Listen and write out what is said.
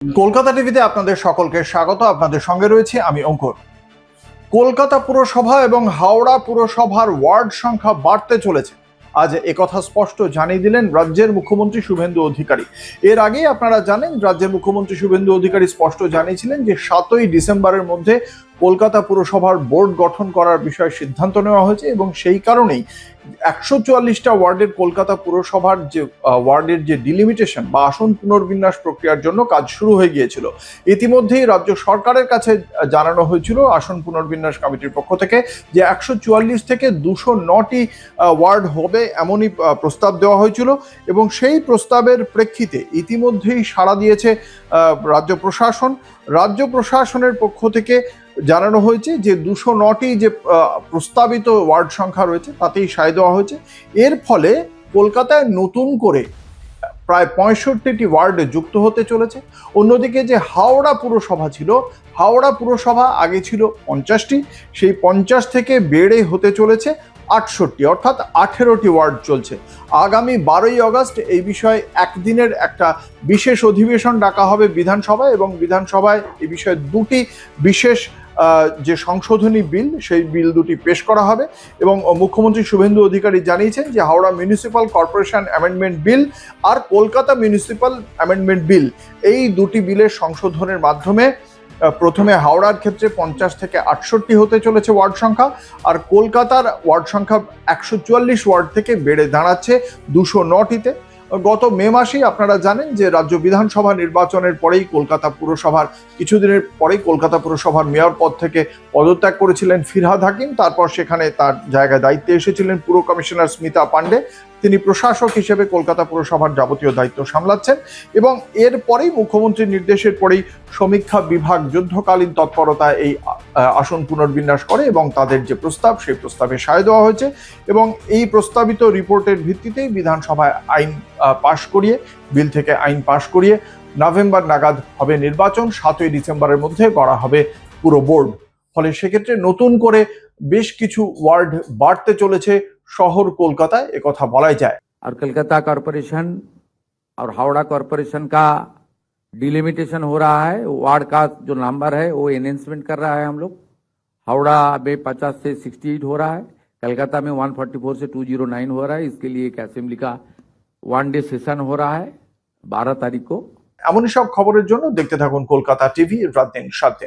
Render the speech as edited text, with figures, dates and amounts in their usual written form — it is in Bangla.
কলকাতা টিভিতে আপনাদের সকলকে স্বাগত। আপনাদের সঙ্গে রয়েছে আমি অঙ্কুর। কলকাতা পুরসভা এবং হাওড়া পুরসভার ওয়ার্ড সংখ্যা বাড়তে চলেছে, আজ একথা স্পষ্ট জানিয়ে দিলেন রাজ্যের মুখ্যমন্ত্রী শুভেন্দু অধিকারী। এর আগেই আপনারা জানেন, রাজ্যের মুখ্যমন্ত্রী শুভেন্দু অধিকারী স্পষ্ট জানিয়েছিলেন যে 7ই ডিসেম্বরের মধ্যে কলকাতা পুরসভার বোর্ড গঠন করার বিষয়ে সিদ্ধান্ত নেওয়া হয়েছে এবং সেই কারণেই 144টা ওয়ার্ডের কলকাতা পুরসভার যে ওয়ার্ডের যে ডিলিমিটেশন বা আসন পুনর্বিন্যাস প্রক্রিয়ার জন্য কাজ শুরু হয়ে গিয়েছিল। ইতিমধ্যেই রাজ্য সরকারের কাছে জানানো হয়েছিল আসন পুনর্বিন্যাস কমিটির পক্ষ থেকে যে 144 থেকে 209টি ওয়ার্ড হবে, এমনই প্রস্তাব দেওয়া হয়েছিল এবং সেই প্রস্তাবের প্রেক্ষিতে ইতিমধ্যেই সাড়া দিয়েছে রাজ্য প্রশাসন। রাজ্য প্রশাসনের পক্ষ থেকে জানানো হয়েছে যে 209টি যে প্রস্তাবিত ওয়ার্ড সংখ্যা রয়েছে তাতেই সায় দেওয়া হয়েছে। এর ফলে কলকাতায় নতুন করে প্রায় 65টি ওয়ার্ড যুক্ত হতে চলেছে। অন্যদিকে যে হাওড়া পুরসভা ছিল, হাওড়া পুরসভা আগে ছিল 50টি, সেই 50 থেকে বেড়ে হতে চলেছে 68, অর্থাৎ 18টি ওয়ার্ড চলছে। আগামী 12ই আগস্ট এই বিষয়ে একদিনের একটা বিশেষ অধিবেশন ডাকা হবে বিধানসভায় এবং বিধানসভায় এই বিষয়ে দুটি বিশেষ যে সংশোধনী বিল, সেই বিল দুটি পেশ করা হবে এবং মুখ্যমন্ত্রী শুভেন্দু অধিকারী জানিয়েছেন যে Howrah municipal corporation amendment bill আর কলকাতা মিউনিসিপ্যাল অ্যামেন্ডমেন্ট বিল, এই দুটি বিলের সংশোধনের মাধ্যমে প্রথমে হাওড়ার ক্ষেত্রে 50 থেকে 68 হতে চলেছে ওয়ার্ড সংখ্যা, আর কলকাতার ওয়ার্ড সংখ্যা 144 ওয়ার্ড থেকে বেড়ে দাঁড়াচ্ছে 209টিতে। গত মে মাসেই আপনারা জানেন যে রাজ্য বিধানসভা নির্বাচনের পরেই কলকাতা পুরসভার কিছুদিনের পরেই কলকাতা পুরসভার মেয়র পদ থেকে পদত্যাগ করেছিলেন ফিরহাদ হাকিম। তারপর সেখানে তার জায়গায় দায়িত্বে এসেছিলেন পুর কমিশনার স্মিতা পান্ডে। তিনি প্রশাসক হিসেবে কলকাতা পুরসভার যাবতীয় দায়িত্ব সামলাচ্ছেন এবং এরপরেই মুখ্যমন্ত্রীর নির্দেশের পরেই সমীক্ষা বিভাগ যুদ্ধকালীন তৎপরতায় এই আসন পুনর্বিন্যাস করে এবং তাদের যে প্রস্তাব, সেই প্রস্তাবে সায় দেওয়া হয়েছে এবং এই প্রস্তাবিত রিপোর্টের ভিত্তিতেই বিধানসভায় আইন পাশ করিয়ে, বিল থেকে আইন পাশ করিয়ে নভেম্বর নাগাদ হবে নির্বাচন, 7ই ডিসেম্বরের মধ্যে গড়া হবে পুরো বোর্ড। ফলে সেক্ষেত্রে নতুন করে বেশ কিছু ওয়ার্ড বাড়তে চলেছে শহর কলকাতায়, একথা বলাই যায়। और कलकत्ता कॉरपोरेशन और हावड़ा कॉरपोरेशन का डिलिमिटेशन हो रहा है, वार्ड का जो नंबर है वो एनहेंसमेंट कर रहा है हम लोग। हावड़ा में 50 से 68 हो रहा है, कलकत्ता में 144 से 209 हो रहा है। इसके लिए एक असेंबली का 1 डे सेशन हो रहा है 12 तारीख को। এমনই সব খবরের জন্য দেখতে থাকুন কলকাতা টিভি, রাত দিন 7 দিন।